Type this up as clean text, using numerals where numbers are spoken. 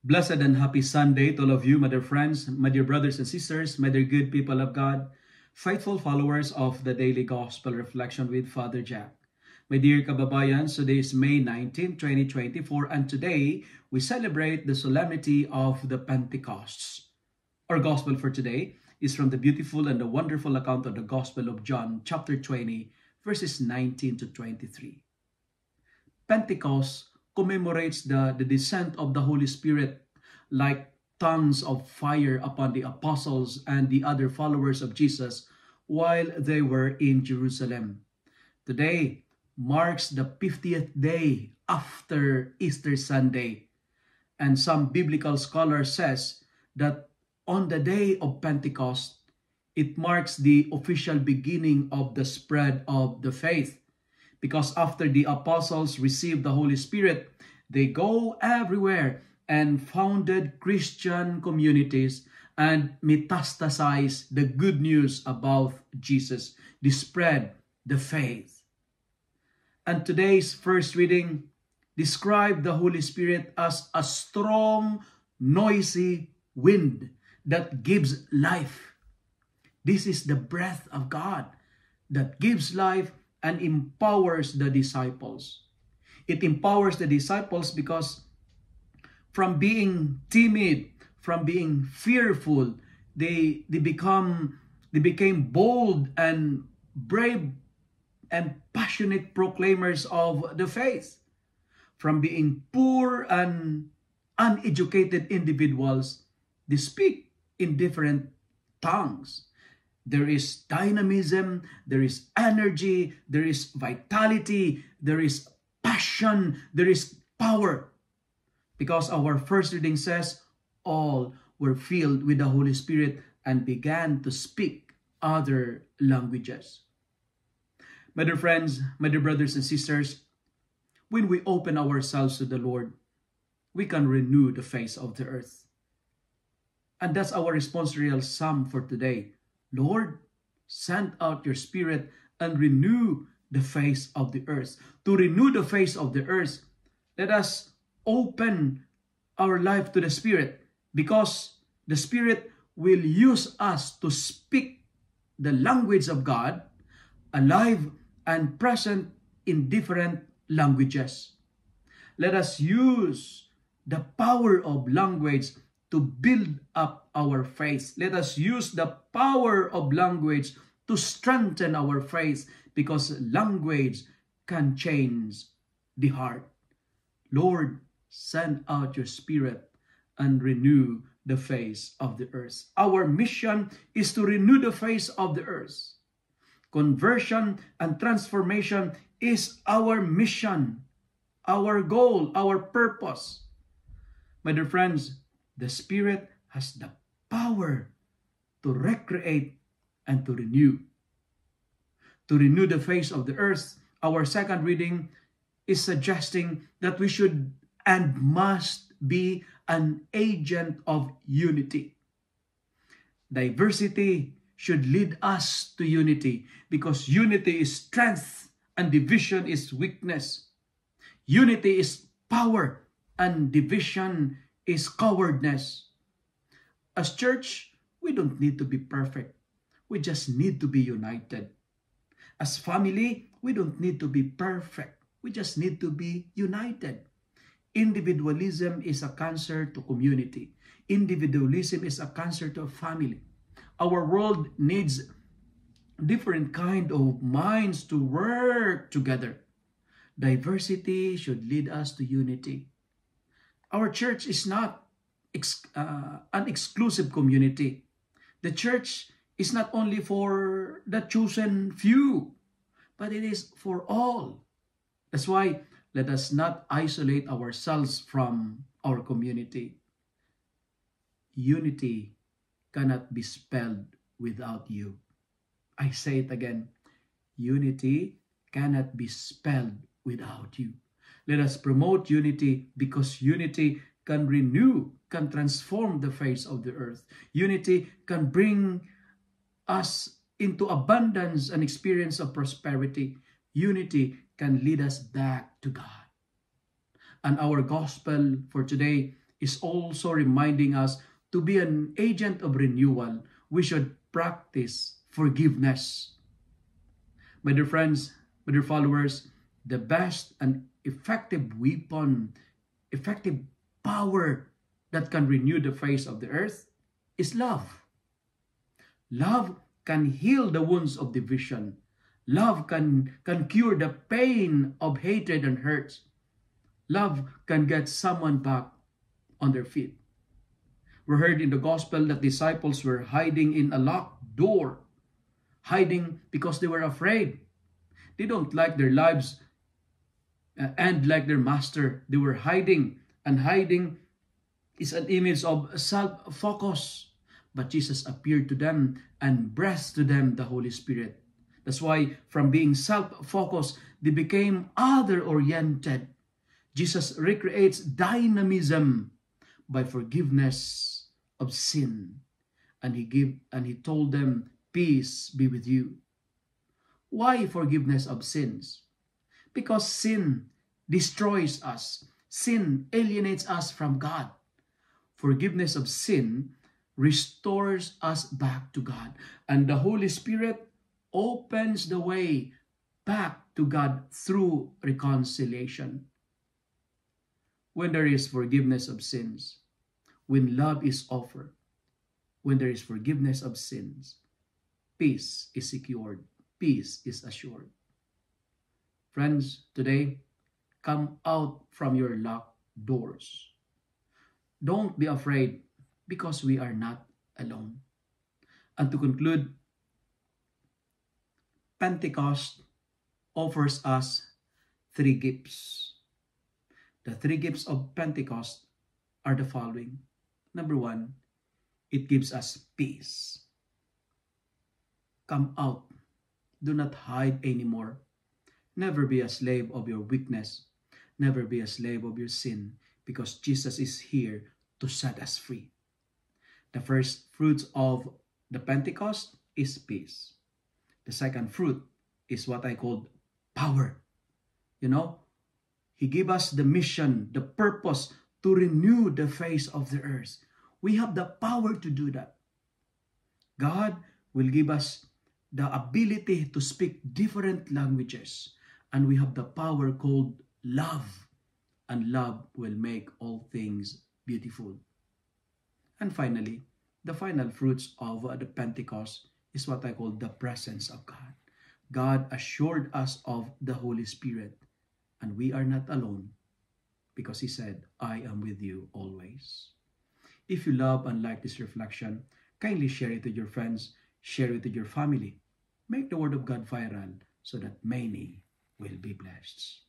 Blessed and happy Sunday to all of you, my dear friends, my dear brothers and sisters, my dear good people of God, faithful followers of the Daily Gospel Reflection with Father Jack. My dear kababayan, today is May 19, 2024, and today we celebrate the solemnity of the Pentecosts. Our Gospel for today is from the beautiful and the wonderful account of the Gospel of John, chapter 20, verses 19 to 23. Pentecost commemorates the descent of the Holy Spirit like tongues of fire upon the apostles and the other followers of Jesus while they were in Jerusalem. Today marks the 50th day after Easter Sunday, and some biblical scholars says that on the day of Pentecost, it marks the official beginning of the spread of the faith. Because after the apostles received the Holy Spirit, they go everywhere and founded Christian communities and metastasized the good news about Jesus. They spread the faith. And today's first reading described the Holy Spirit as a strong, noisy wind that gives life. This is the breath of God that gives life and empowers the disciples. It empowers the disciples because from being timid, from being fearful, they became bold and brave and passionate proclaimers of the faith. From being poor and uneducated individuals, they speak in different tongues. There is dynamism, there is energy, there is vitality, there is passion, there is power. Because our first reading says, all were filled with the Holy Spirit and began to speak other languages. My dear friends, my dear brothers and sisters, when we open ourselves to the Lord, we can renew the face of the earth. And that's our responsorial psalm for today. Lord, send out your Spirit and renew the face of the earth. To renew the face of the earth, let us open our life to the Spirit, because the Spirit will use us to speak the language of God, alive and present in different languages. Let us use the power of language to build up our faith. Let us use the power of language to strengthen our faith, because language can change the heart. Lord, send out your Spirit and renew the face of the earth. Our mission is to renew the face of the earth. Conversion and transformation is our mission, our goal, our purpose. My dear friends, the Spirit has the power to recreate and to renew. To renew the face of the earth, our second reading is suggesting that we should and must be an agent of unity. Diversity should lead us to unity, because unity is strength and division is weakness. Unity is power and division is cowardness. As church, we don't need to be perfect. We just need to be united. As family, we don't need to be perfect. We just need to be united. Individualism is a cancer to community. Individualism is a cancer to a family. Our world needs different kind of minds to work together. Diversity should lead us to unity. Our church is not an exclusive community. The church is not only for the chosen few, but it is for all. That's why let us not isolate ourselves from our community. Unity cannot be spelled without you. I say it again. Unity cannot be spelled without you. Let us promote unity, because unity can renew, can transform the face of the earth. Unity can bring us into abundance and experience of prosperity. Unity can lead us back to God. And our gospel for today is also reminding us to be an agent of renewal. We should practice forgiveness. My dear friends, my dear followers, the best and effective weapon, effective power that can renew the face of the earth is love. Love can heal the wounds of division. Love can cure the pain of hatred and hurt. Love can get someone back on their feet. We heard in the gospel that disciples were hiding in a locked door, hiding because they were afraid. They don't like their lives end like their master. They were hiding, and hiding is an image of self-focus. But Jesus appeared to them and breathed to them the Holy Spirit. That's why from being self-focused, they became other-oriented. Jesus recreates dynamism by forgiveness of sin. And he told them, peace be with you. Why forgiveness of sins? Because sin destroys us. Sin alienates us from God. Forgiveness of sin restores us back to God. And the Holy Spirit opens the way back to God through reconciliation. When there is forgiveness of sins, when love is offered, when there is forgiveness of sins, peace is secured, peace is assured. Friends, today, come out from your locked doors. Don't be afraid, because we are not alone. And to conclude, Pentecost offers us 3 gifts. The 3 gifts of Pentecost are the following. Number 1, it gives us peace. Come out. Do not hide anymore. Never be a slave of your weakness. Never be a slave of your sin, because Jesus is here to set us free. The first fruit of the Pentecost is peace. The second fruit is what I call power. You know, He gave us the mission, the purpose to renew the face of the earth. We have the power to do that. God will give us the ability to speak different languages, and we have the power called love, and love will make all things beautiful. And finally, the final fruits of the Pentecost is what I call the presence of God. God assured us of the Holy Spirit, and we are not alone, because He said, I am with you always. If you love and like this reflection, kindly share it with your friends, share it with your family. Make the Word of God viral so that many will be blessed.